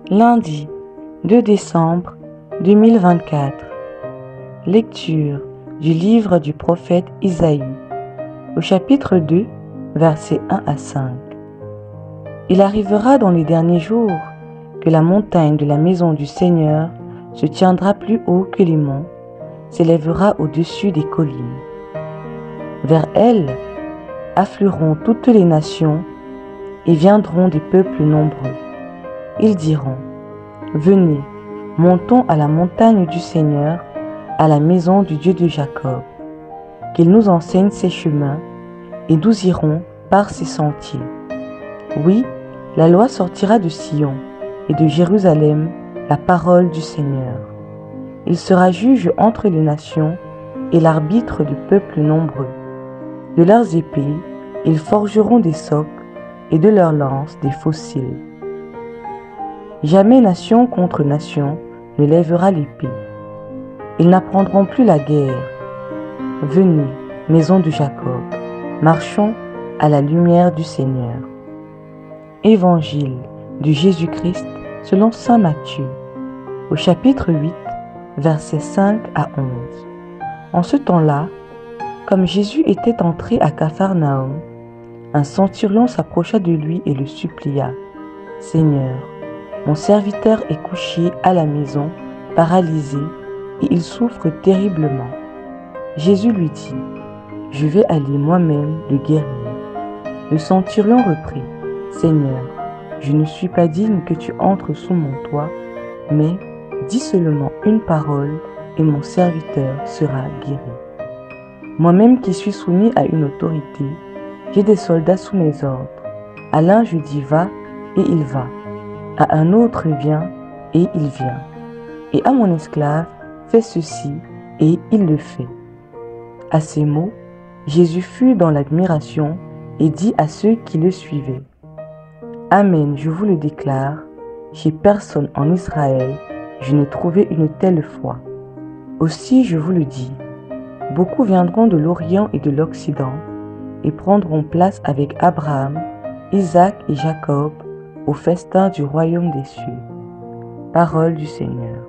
Lundi 2 décembre 2024. Lecture du livre du prophète Isaïe, au chapitre 2, versets 1 à 5. Il arrivera dans les derniers jours que la montagne de la maison du Seigneur se tiendra plus haut que les monts, s'élèvera au-dessus des collines. Vers elle afflueront toutes les nations et viendront des peuples nombreux. Ils diront: Venez, montons à la montagne du Seigneur, à la maison du Dieu de Jacob, qu'il nous enseigne ses chemins, et nous irons par ses sentiers. Oui, la loi sortira de Sion, et de Jérusalem la parole du Seigneur. Il sera juge entre les nations, et l'arbitre de peuples nombreux. De leurs épées, ils forgeront des socs, et de leurs lances des fossiles. Jamais nation contre nation ne lèvera l'épée. Ils n'apprendront plus la guerre. Venez, maison de Jacob, marchons à la lumière du Seigneur. Évangile de Jésus-Christ selon saint Matthieu, au chapitre 8, versets 5 à 11. En ce temps-là, comme Jésus était entré à Capharnaüm, un centurion s'approcha de lui et le supplia: Seigneur, mon serviteur est couché à la maison, paralysé, et il souffre terriblement. Jésus lui dit: Je vais aller moi-même le guérir. Le centurion reprit: Seigneur, je ne suis pas digne que tu entres sous mon toit, mais dis seulement une parole et mon serviteur sera guéri. Moi-même qui suis soumis à une autorité, j'ai des soldats sous mes ordres. À l'un je dis va, et il va. À un autre viens, et il vient. Et à mon esclave, fais ceci, et il le fait. À ces mots, Jésus fut dans l'admiration et dit à ceux qui le suivaient: Amen, je vous le déclare, chez personne en Israël, je n'ai trouvé une telle foi. Aussi je vous le dis, beaucoup viendront de l'Orient et de l'Occident et prendront place avec Abraham, Isaac et Jacob au festin du royaume des cieux. Parole du Seigneur.